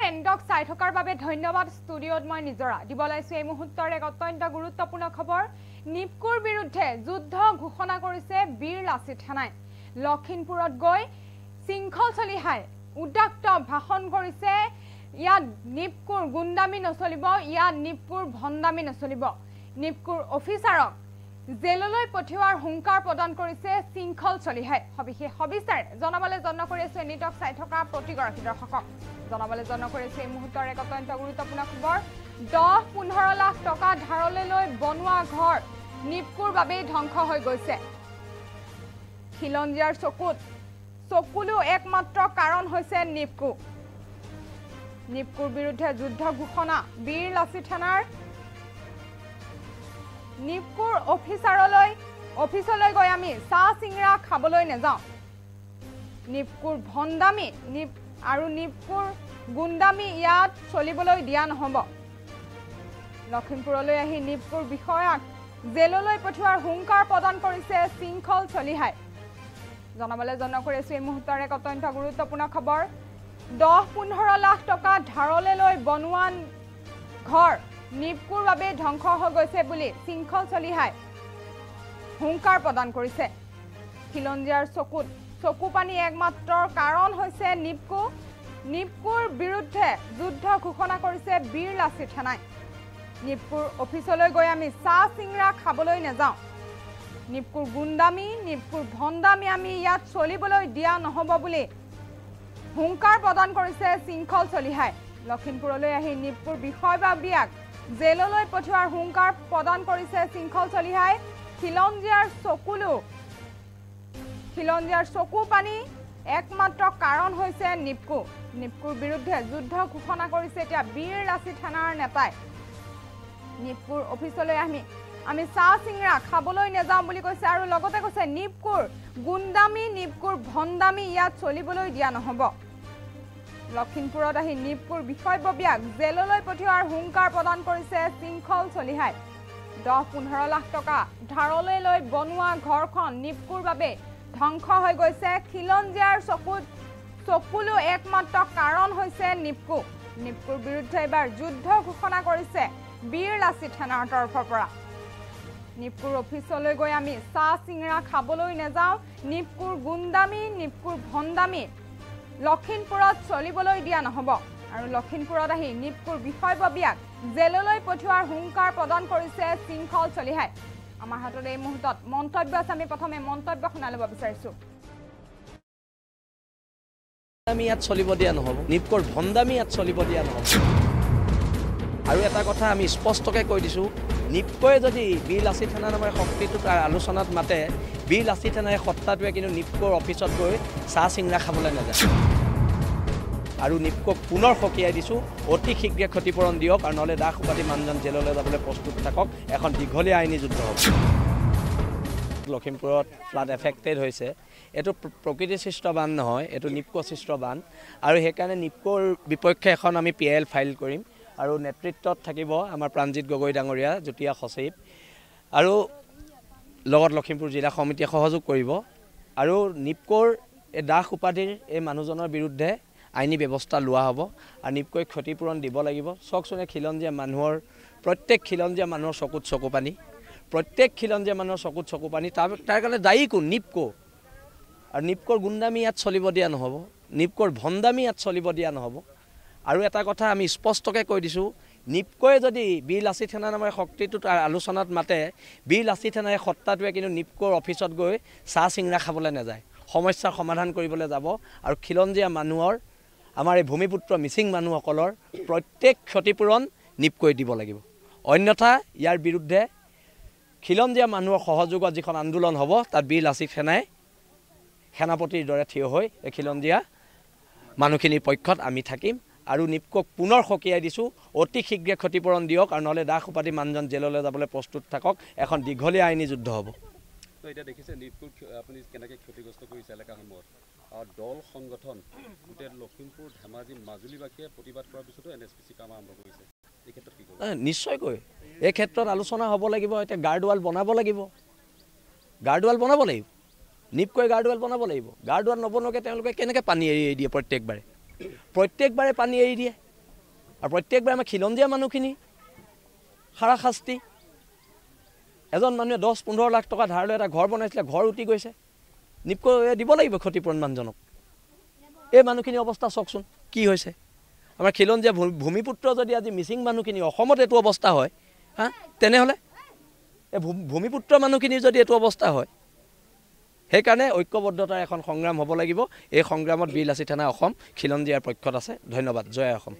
এণ্ডক চাই থকাৰ বাবে ধন্যবাদ ষ্টুডিঅ'ত মই নিজৰা দিব লাইছো এই মুহূৰ্তৰ এক অত্যন্ত গুৰুত্বপূৰ্ণ খবৰ নিপকুৰ বিৰুদ্ধে যুদ্ধ ঘোষণা কৰিছে বীৰ লাচিত থানাই লখিমপুৰত গৈ সিংখল চলিহাই উদ্দাক্ত ভাষণ কৰিছে ইয়াত নিপকুৰ গুন্দামি নচলিব ইয়াত নিপকুৰ ভণ্ডামি নচলিব নিপকুৰ অফিচাৰক জেললৈ পঠিওৱাৰ হুংকাৰ প্ৰদান কৰিছে সিংখল চলিহাই সবিশেষ জনাবলৈ যত্ন কৰি আছে নিটক চাই থকা প্ৰতিগৰাকী দৰ্শকক জনাবলৈ যত্ন কৰিছে এই মুহূৰ্তৰ এক অত্যন্ত গুৰুত্বপূৰ্ণ খবৰ 10-15 লাখ টকা ধাৰলৈ লৈ বনোৱা ঘৰ নিপকুৰ বাবে ধ্বংস হৈ গৈছে খিলঞ্জিয়াৰ চকুলো একমাত্ৰ কাৰণ হৈছে নিপকুৰ বিৰুদ্ধে যুদ্ধ ঘোষণা বীৰ লাচিত থানাৰ নিপকুৰ অফিচলৈ গৈ আমি চাহ চিংৰা খাবলৈ নেযাওঁ নিপকুৰ ভণ্ডামি আৰু নিপকুৰ গুন্দামি ইয়াত চলিবলৈ দিয়া নহব লখিমপুৰলৈ আহি নিপকুৰ বিষয়াক জেললৈ পঠিওৱাৰ হুংকাৰ প্ৰদান কৰিছে সিংখল চলিহাই জনাবলৈ যত্ন কৰিছো এই মুহূৰ্তৰ এক অত্যন্ত গুৰুত্বপূৰ্ণ খবৰ 10-15 লাখ টকা ধাৰলৈ লৈ বনোৱা ঘৰ নিপকুৰ বাবে ধ্বংস হৈ গৈছে বুলি সিংখল চলিহাই হুংকাৰ প্ৰদান কৰিছে খিলঞ্জিয়াৰ চকু পানী একমাত্ৰ কাৰণ হৈছে নিপকুৰ বিৰুদ্ধে যুদ্ধ ঘোষণা কৰিছে বীৰ লাচিত থানাই নিপকুৰ অফিচলৈ গৈ আমি চাহ চিংৰা খাবলৈ নেযাওঁ নিপকুৰ গুন্দামি নিপকুৰ ভণ্ডামি আমি ইয়াত চলিবলৈ দিয়া নহব বুলি হুংকাৰ প্ৰদান কৰিছে সিংখল চলিহাই লখিমপুৰলৈ আহি নিপকুৰ বিষয়বাবীয়াক জেললৈ পঠিওৱাৰ হুংকাৰ প্ৰদান কৰিছে সিংখল চলিহাই খিলঞ্জিয়াৰ চকু পানী একমাত্ৰ কাৰণ হৈছে নিপকুৰ বিৰুদ্ধে যুদ্ধ ঘোষণা কৰিছে এতিয়া বীৰ লাচিত থানাৰ নেতাই নিপকুৰ অফিচলৈ আমি চাহ চিংৰা খাবলৈ নেযাওঁ বুলি কৈছে আৰু লগতে কৈছে নিপকুৰ গুন্দামি নিপকুৰ ভণ্ডামি ইয়াত চলিবলৈ দিয়া নহব লখিমপুৰত আহি নিপকুৰ বিষয়ববীয়াক জেললৈ পঠিওৱাৰ হুংকাৰ প্ৰদান কৰিছে সিংখল চলিহাই 10-15 লাখ টকা ধাৰলৈ লৈ বনোৱা ঘৰখন নিপকুৰ বাবে ধ্বংস হৈ গৈছে খিলঞ্জিয়াৰ চকুলো একমাত্ৰ কাৰণ হৈছে নিপকুৰ বিৰুদ্ধে এবাৰ যুদ্ধ ঘোষণা কৰিছে বীৰ লাচিত থানাৰ তৰফৰ পৰা নিপকুৰ অফিচলৈ গৈ আমি চাহ চিংৰা খাবলৈ নেযাওঁ নিপকুৰ গুন্দামি নিপকুৰ ভণ্ডামি লখিমপুৰত চলিবলৈ দিয়া নহব আৰু লখিমপুৰত আহি নিপকুৰ বিষয়ববীয়াক জেললৈ পঠিওৱাৰ হুংকাৰ প্ৰদান কৰিছে সিংখল চলিহাই আমাৰ হাতত এই মুহূৰ্তত মন্তব্য আছে আমি প্ৰথমে মন্তব্য শুনাই ল'ব বিচাৰিছো আমি ইয়াত চলিব দিয়া নহব নিপকুৰ ভণ্ডামি ইয়াত চলিব দিয়া নহব আৰু এটা কথা আমি স্পষ্টকৈ কৈ দিছো নিপকুৰে যদি বীৰ লাচিত থানা নামৰ শক্তিটোক আলোচনাত মাতে বীৰ লাচিত থানাৰ সত্তাটোৱে কিন্তু নিপকুৰ অফিচত গৈ চাহ চিংৰা খাবলৈ নাযায় আৰু নিপকুক পুনৰ সকীয়াই দিছোঁ অতি শীঘ্ৰে ক্ষতিপূৰণ দিয়ক আৰু নহ'লে দাস উপাধি মানুহজন জেললৈ যাবলৈ প্ৰস্তুত থাকক এখন দীঘলীয়া আইনী যুদ্ধ হ'ব লখিমপুৰত ফ্লাড এফেক্টেড হৈছে এইটো প্ৰকৃতি সৃষ্ট বান নহয় এইটো নিপকু সৃষ্ট বান আৰু সেইকাৰণে নিপকুৰ বিপক্ষে এখন আমি PIL ফাইল কৰিম আৰু নেতৃত্বত থাকিব আমাৰ প্ৰাণজিৎ গগৈ ডাঙৰীয়া যুটীয়া সচিব আৰু লগত লখিমপুৰ জিলা সমিতিয়ে সহযোগ কৰিব আৰু নিপকুৰ এই দাস উপাধিৰ এই মানুহজনৰ বিৰুদ্ধে আইনী ব্যৱস্থা লোৱা হ'ব আৰু নিপকুৰ ক্ষতিপূৰণ দিব লাগিব চকচোনে খিলঞ্জিয়া মানুহৰ প্ৰত্যেক খিলঞ্জিয়া মানুহৰ চকু পানী প্ৰত্যেক খিলঞ্জিয়া মানুহৰ চকু পানী তাৰ কাৰণে দায়ী কোন নিপকু আৰু নিপকুৰ গুন্দামি ইয়াত চলিব দিয়া নহ'ব নিপকুৰ ভণ্ডামি ইয়াত চলিব দিয়া নহ'ব আৰু এটা কথা আমি স্পষ্টকৈ কৈ দিছোঁ নিপকুৰে যদি বীৰ লাচিত থানা নামৰ শক্তিটোক আলোচনাত মাতে বীৰ লাচিত থানাৰ সত্তাটোৱে কিন্তু নিপকুৰ অফিচত গৈ চাহ চিংৰা খাবলৈ নাযায় সমস্যাৰ সমাধান কৰিবলৈ যাব আৰু খিলঞ্জিয়া মানুহৰ আমাৰ এই ভূমিপুত্ৰ মিচিং মানুহসকলৰ প্ৰত্যেক ক্ষতিপূৰণ নিপকুৰে দিব লাগিব অন্যথা ইয়াৰ বিৰুদ্ধে খিলঞ্জিয়া মানুহৰ সহযোগত যিখন আন্দোলন হ'ব তাত বীৰ লাচিত থানাই সেনাপতিৰ দৰে থিয় হৈ এই খিলঞ্জিয়া মানুহখিনিৰ পক্ষত আমি থাকিম আৰু নিপকুক পুনৰ সকীয়াই দিছোঁ অতি শীঘ্ৰে ক্ষতিপূৰণ দিয়ক আৰু নহ'লে দাস উপাধি মানুহজন জেললৈ যাবলৈ প্ৰস্তুত থাকক এখন দীঘলীয়া আইনী যুদ্ধ হ'ব তো এটা দেখিছে নিপকুৰ আপুনি কেনেকৈ ক্ষতিগ্ৰস্ত কৰিছে এলেকাসমূহত দল সংগঠন গোটেই লখিমপুৰ ধেমাজি মাজুলীবাসীয়ে প্ৰতিবাদ কৰাৰ পিছতো NSPC কাম আৰম্ভ কৰিছে এই ক্ষেত্ৰত কি নিশ্চয়কৈ এই ক্ষেত্ৰত আলোচনা হ'ব লাগিব এতিয়া গাৰ্ডৱাল বনাব লাগিব নিপকুৰে গাৰ্ডৱাল বনাব লাগিব গাৰ্ডৱাল নবনোৱাকৈ তেওঁলোকে কেনেকৈ পানী এৰি দিয়ে প্ৰত্যেকবাৰে পানী এৰি দিয়ে আৰু প্ৰত্যেকবাৰ আমাৰ খিলঞ্জীয়া মানুহখিনি হাৰাশাস্তি এজন মানুহে 10-15 লাখ টকা ধাৰ লৈ এটা ঘৰ বনাইছিলে ঘৰ উটি গৈছে নিপকো দিব লাগিব ক্ষতিপূৰণ মানুহজনক এই মানুহখিনি অৱস্থা চাওকচোন কি হৈছে আমাৰ খিলঞ্জীয়া ভূমিপুত্ৰ যদি আজি মিচিং মানুহখিনি অসমত এইটো অৱস্থা হয় হা তেনেহ'লে এই ভূমিপুত্ৰ মানুহখিনি যদি এইটো অৱস্থা হয় সেইকাৰণে ঐক্যবদ্ধতাৰ এখন সংগ্ৰাম হ'ব লাগিব এই সংগ্ৰামত বীৰ লাচিত থানা অসম খিলঞ্জীয়াৰ পক্ষত আছে ধন্যবাদ জয় অসম।